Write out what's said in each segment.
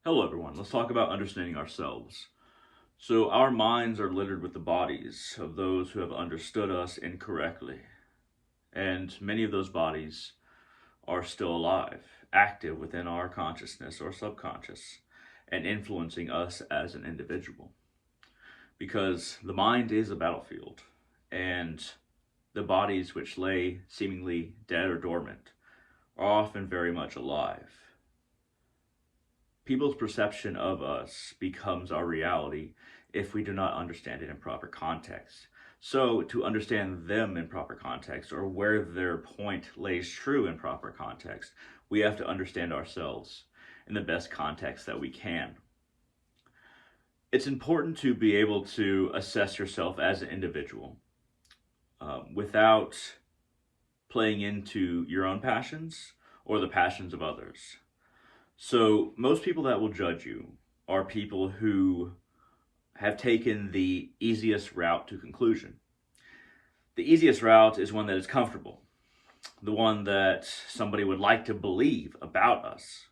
Hello, everyone. Let's talk about understanding ourselves. So, our minds are littered with the bodies of those who have understood us incorrectly. And many of those bodies are still alive, active within our consciousness or subconscious, and influencing us as an individual. Because the mind is a battlefield, and the bodies which lay seemingly dead or dormant are often very much alive. People's perception of us becomes our reality if we do not understand it in proper context. So, to understand them in proper context, or where their point lays true in proper context, we have to understand ourselves in the best context that we can. It's important to be able to assess yourself as an individual without playing into your own passions or the passions of others. So, most people that will judge you are people who have taken the easiest route to conclusion. The easiest route is one that is comfortable, the one that somebody would like to believe about us,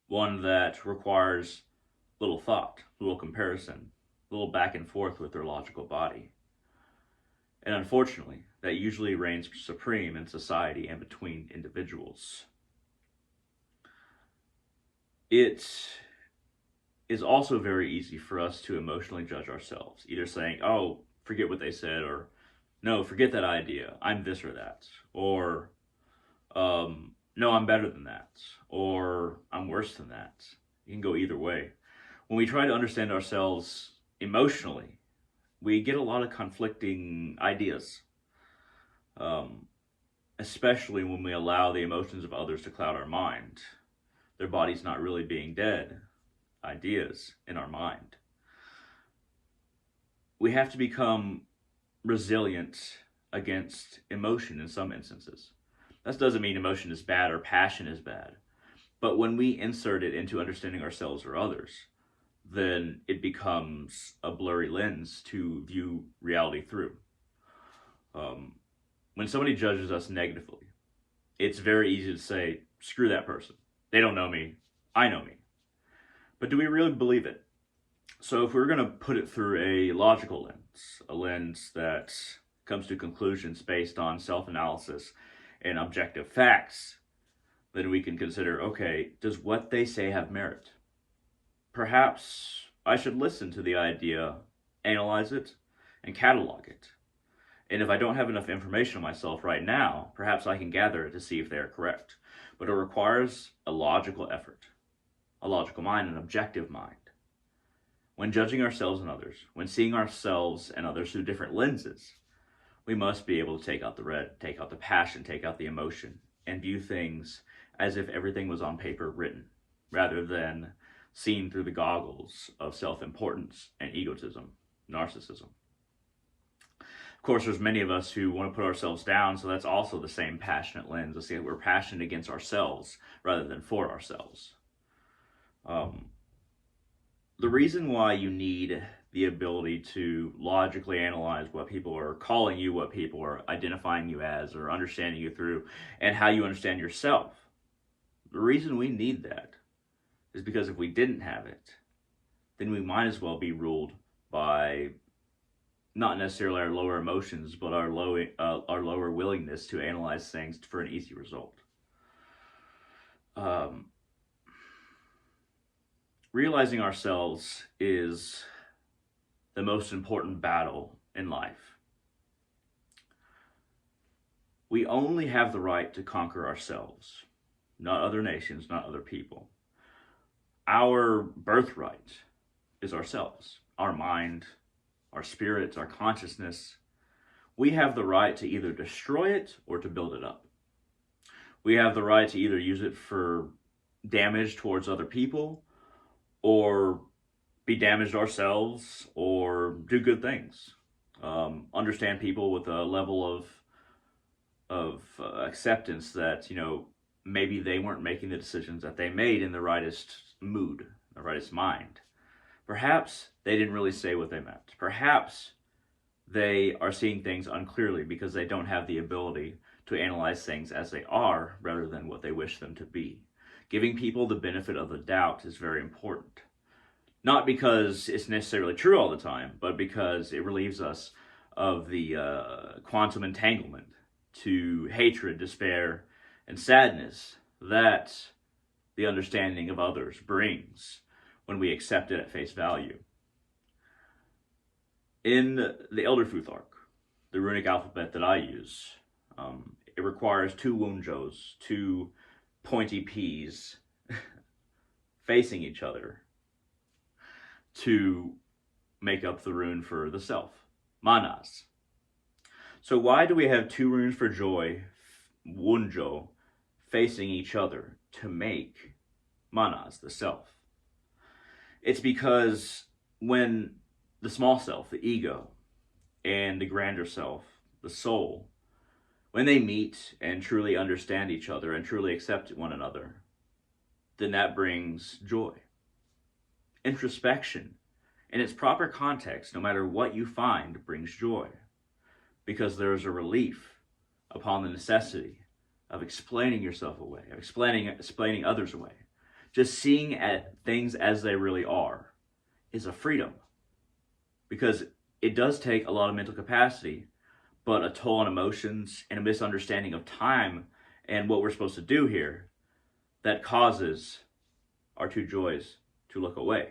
one that requires little thought, little comparison, little back and forth with their logical body. And unfortunately, that usually reigns supreme in society and between individuals. It is also very easy for us to emotionally judge ourselves, either saying, oh, forget what they said, or no, forget that idea, I'm this or that, or no, I'm better than that, or I'm worse than that. You can go either way. When we try to understand ourselves emotionally, we get a lot of conflicting ideas, um, especially when we allow the emotions of others to cloud our mind. Their body's not really being dead, ideas in our mind. We have to become resilient against emotion in some instances. That doesn't mean emotion is bad or passion is bad. But when we insert it into understanding ourselves or others, then it becomes a blurry lens to view reality through. Um, when somebody judges us negatively, it's very easy to say, screw that person. They don't know me. I know me. But do we really believe it? So if we're going to put it through a logical lens, a lens that comes to conclusions based on self-analysis and objective facts, then we can consider, okay, does what they say have merit? Perhaps I should listen to the idea, analyze it, and catalog it. And if I don't have enough information on myself right now, perhaps I can gather it to see if they are correct. But it requires a logical effort, a logical mind, an objective mind. When judging ourselves and others, when seeing ourselves and others through different lenses, we must be able to take out the red, take out the passion, take out the emotion, and view things as if everything was on paper written, rather than seen through the goggles of self-importance and egotism, narcissism. Of course, there's many of us who want to put ourselves down, so that's also the same passionate lens. Let's say we're passionate against ourselves rather than for ourselves. Um, the reason why you need the ability to logically analyze what people are calling you, what people are identifying you as, or understanding you through, and how you understand yourself. The reason we need that is because if we didn't have it, then we might as well be ruled by not necessarily our lower emotions, but our lower willingness to analyze things for an easy result. Um, Realizing ourselves is the most important battle in life. We only have the right to conquer ourselves, not other nations, not other people. Our birthright is ourselves, our mind, our spirit, our consciousness. We have the right to either destroy it or to build it up. We have the right to either use it for damage towards other people or be damaged ourselves or do good things. Understand people with a level of acceptance that, maybe they weren't making the decisions that they made in the rightest mood, the rightest mind. Perhaps they didn't really say what they meant. Perhaps they are seeing things unclearly because they don't have the ability to analyze things as they are rather than what they wish them to be. Giving people the benefit of the doubt is very important. Not because it's necessarily true all the time, but because it relieves us of the quantum entanglement to hatred, despair, and sadness that the understanding of others brings when we accept it at face value. In the Elder Futhark, the runic alphabet that I use, it requires 2 wunjos, 2 pointy P's facing each other to make up the rune for the self, manas. So why do we have 2 runes for joy, wunjo, facing each other to make manas, the self? It's because when the small self, the ego, and the grander self, the soul, when they meet and truly understand each other and truly accept one another, then that brings joy. Introspection, in its proper context, no matter what you find, brings joy, because there is a relief upon the necessity of explaining yourself away, of explaining others away. Just seeing at things as they really are is a freedom, because it does take a lot of mental capacity, but a toll on emotions and a misunderstanding of time and what we're supposed to do here that causes our 2 joys to look away.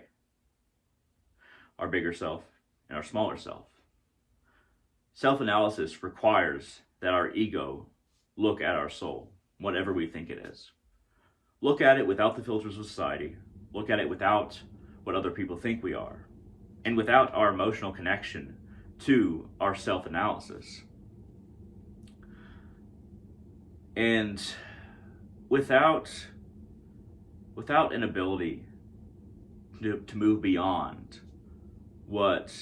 Our bigger self and our smaller self. Self-analysis requires that our ego look at our soul, whatever we think it is. Look at it without the filters of society. Look at it without what other people think we are, and without our emotional connection to our self-analysis. And without an ability to move beyond what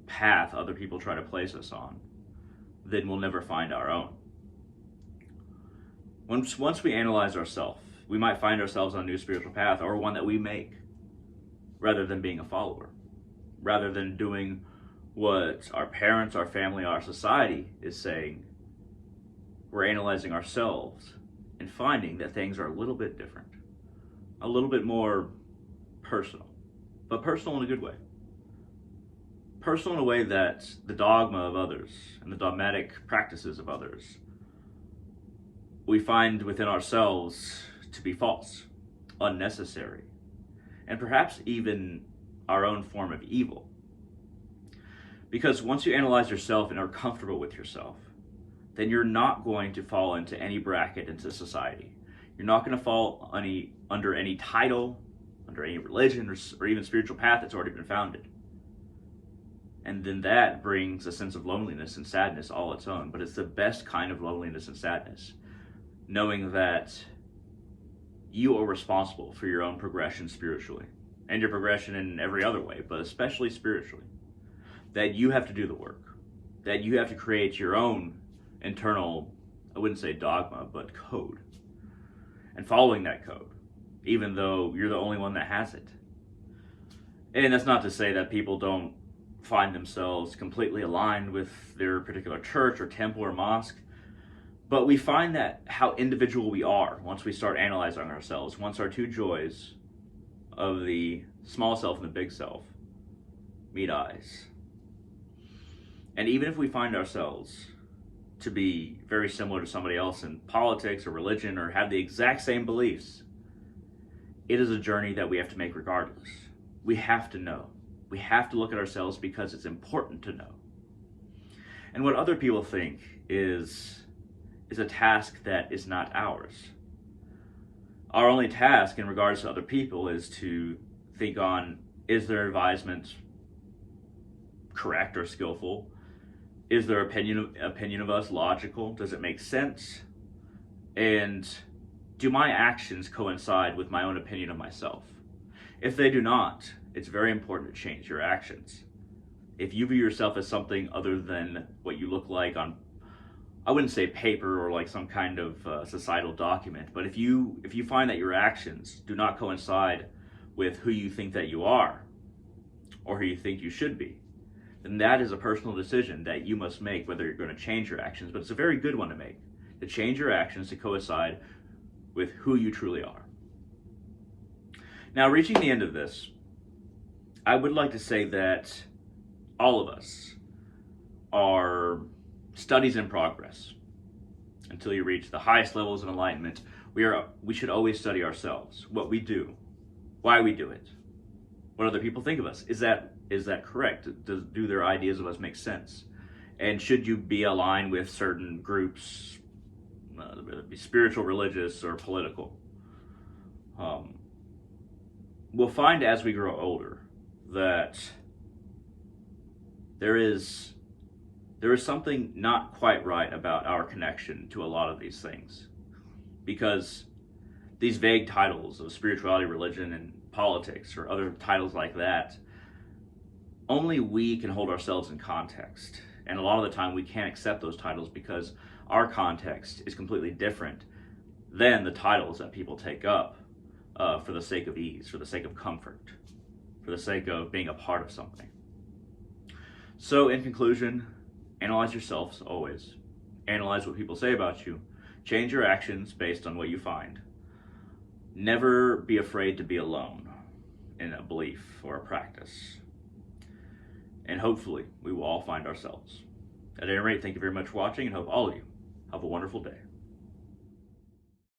path other people try to place us on, then we'll never find our own. Once we analyze ourselves, we might find ourselves on a new spiritual path, or one that we make, rather than being a follower, rather than doing what our parents, our family, our society is saying. We're analyzing ourselves and finding that things are a little bit different, a little bit more personal, but personal in a good way. Personal in a way that the dogma of others and the dogmatic practices of others we find within ourselves to be false, unnecessary, and perhaps even our own form of evil. Because once you analyze yourself and are comfortable with yourself, then you're not going to fall into any bracket into society. You're not going to fall under any title, under any religion, or even spiritual path that's already been founded. And then that brings a sense of loneliness and sadness all its own. But it's the best kind of loneliness and sadness, knowing that you are responsible for your own progression spiritually, and your progression in every other way, but especially spiritually. That you have to do the work, that you have to create your own internal, I wouldn't say dogma, but code. And following that code, even though you're the only one that has it. And that's not to say that people don't find themselves completely aligned with their particular church or temple or mosque, but we find that how individual we are once we start analyzing ourselves, once our 2 joys of the small self and the big self meet eyes. And even if we find ourselves to be very similar to somebody else in politics or religion, or have the exact same beliefs, it is a journey that we have to make regardless. We have to know. We have to look at ourselves because it's important to know. And what other people think is a task that is not ours. Our only task in regards to other people is to think on, is their advisement correct or skillful? Is their opinion of us logical? Does it make sense? And do my actions coincide with my own opinion of myself? If they do not, it's very important to change your actions. If you view yourself as something other than what you look like on, I wouldn't say paper or like some kind of societal document, but if you find that your actions do not coincide with who you think that you are, or who you think you should be, then that is a personal decision that you must make, whether you're going to change your actions. But it's a very good one to make, to change your actions to coincide with who you truly are. Now, reaching the end of this, I would like to say that all of us are studies in progress. Until you reach the highest levels of enlightenment, we should always study ourselves, what we do, why we do it, what other people think of us. Is that correct? Do their ideas of us make sense? And should you be aligned with certain groups, whether it be spiritual, religious, or political? We'll find as we grow older that there is something not quite right about our connection to a lot of these things, because these vague titles of spirituality, religion, and politics, or other titles like that, only we can hold ourselves in context. And a lot of the time we can't accept those titles because our context is completely different than the titles that people take up for the sake of ease, for the sake of comfort, for the sake of being a part of something. So in conclusion, analyze yourselves always. Analyze what people say about you. Change your actions based on what you find. Never be afraid to be alone in a belief or a practice. And hopefully we will all find ourselves. At any rate, thank you very much for watching, and hope all of you have a wonderful day.